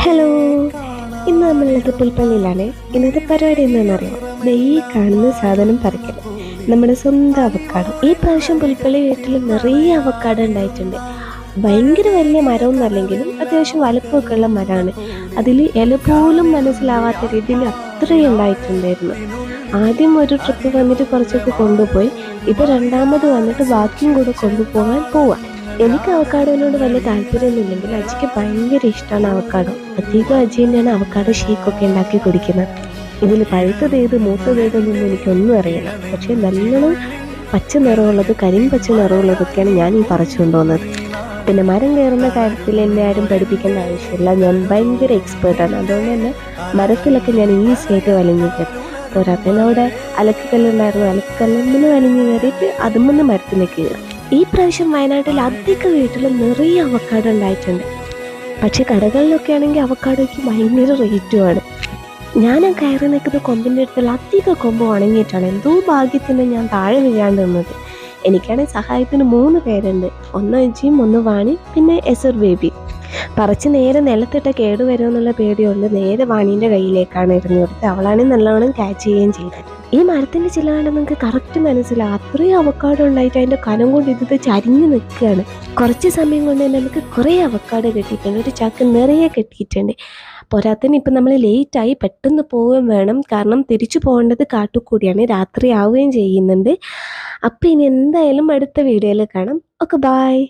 Hello, ഇന്ന് നമ്മളുള്ളത് പുൽപ്പള്ളിയിലാണ്. ഇന്നത്തെ പരിപാടി എന്താണെന്നറിയാം? ഈ കാണുന്ന സാധനം പറിക്കൽ, നമ്മുടെ സ്വന്തം അവക്കാടോ. ഈ പ്രാവശ്യം പുൽപ്പള്ളി വീട്ടിൽ നിറയെ അവക്കാടോ ഉണ്ടായിട്ടുണ്ട്. ഭയങ്കര വലിയ മരമൊന്നും അത്യാവശ്യം വലുപ്പമൊക്കെ ഉള്ള മരമാണ്. അതിൽ ഇല പോലും മനസ്സിലാവാത്ത രീതിയിൽ അത്രയും ഉണ്ടായിട്ടുണ്ടായിരുന്നു. ആദ്യം ഒരു ട്രിപ്പ് വന്നിട്ട് കുറച്ചൊക്കെ കൊണ്ടുപോയി. ഇപ്പോൾ രണ്ടാമത് വന്നിട്ട് ബാക്കിയും കൂടെ കൊണ്ടുപോകാൻ പോവാം. എനിക്ക് അവക്കാടോനോട് വലിയ താല്പര്യമൊന്നുമില്ലെങ്കിൽ അജിക്ക് ഭയങ്കര ഇഷ്ടമാണ് അവക്കാടോ. അധികം അജി തന്നെയാണ് അവക്കാടോ ഷേക്കൊക്കെ ഉണ്ടാക്കി കുടിക്കുന്നത്. ഇതിൽ പഴുത്തത് ഏത് മൂത്തത് ഏതെന്നൊന്നും എനിക്കൊന്നും അറിയില്ല. പക്ഷേ നല്ലോണം പച്ച നിറമുള്ളത്, കരിമ്പച്ച നിറമുള്ളതൊക്കെയാണ് ഞാൻ ഈ പറിച്ചു കൊണ്ടുവന്നത്. പിന്നെ മരം കയറുന്ന കാര്യത്തിൽ എന്നെ ആരും പഠിപ്പിക്കേണ്ട ആവശ്യമില്ല. ഞാൻ ഭയങ്കര എക്സ്പേർട്ടാണ്. അതുകൊണ്ട് തന്നെ മരത്തിലൊക്കെ ഞാൻ ഈസി ആയിട്ട് വലിഞ്ഞു കയറും. പോരാത്തതിനവിടെ അലക്കുകല്ലുണ്ടായിരുന്നു. അലക്കുകല്ലിന് വലിഞ്ഞു കയറിയിട്ട് അതുമൊന്ന് മരത്തിലേക്ക് കയറും. ഈ പ്രാവശ്യം വയനാട്ടിൽ അധിക വീട്ടിൽ നിറയെ അവക്കാടോ ഉണ്ടായിട്ടുണ്ട്. പക്ഷെ കടകളിലൊക്കെ ആണെങ്കിൽ അവക്കാടോയ്ക്ക് ഭയങ്കര റേറ്റുമാണ്. ഞാൻ ആ കയറി നിൽക്കുന്ന കൊമ്പിൻ്റെ അടുത്തുള്ള അധിക കൊമ്പ് ഉണങ്ങിയിട്ടാണ് എന്തോ ഭാഗ്യത്തിന് ഞാൻ താഴെ വീഴാണ്ട് നിന്നത്. എനിക്കാണെങ്കിൽ സഹായത്തിന് 3 പേരുണ്ട്. ഒന്ന് അജിയും, ഒന്ന് വാണി, പിന്നെ എസർ ബേബി. പറിച്ച് നേരെ നിലത്തിട്ട കേടുവരുമെന്നുള്ള പേടിയുണ്ട് നേരെ വാണീൻ്റെ കയ്യിലേക്കാണ് എറിഞ്ഞു കൊടുത്തത്. അവളാണെങ്കിൽ നല്ലോണം ക്യാച്ച് ചെയ്യുകയും ചെയ്തത്. ഈ മരത്തിൻ്റെ ചില കണ്ട് നിങ്ങൾക്ക് കറക്റ്റ് മനസ്സിലാവും. അത്രയും അവക്കാടോ ഉണ്ടായിട്ട് അതിൻ്റെ കനം കൊണ്ട് ഇത് ചരിഞ്ഞ് നിൽക്കുകയാണ്. കുറച്ച് സമയം കൊണ്ട് തന്നെ നമുക്ക് കുറേ അവക്കാടോ കിട്ടിയിട്ടുണ്ട്. ഒരു ചാക്ക് നിറയെ കിട്ടിയിട്ടുണ്ട്. പോരാത്തതിന് ഇപ്പം നമ്മൾ ലേറ്റായി, പെട്ടെന്ന് പോവുകയും വേണം. കാരണം തിരിച്ചു പോകേണ്ടത് കാട്ടുകൂടിയാണ്, രാത്രി ആവുകയും ചെയ്യുന്നുണ്ട്. അപ്പം ഇനി എന്തായാലും അടുത്ത വീഡിയോയിൽ കാണാം. Okay, bye.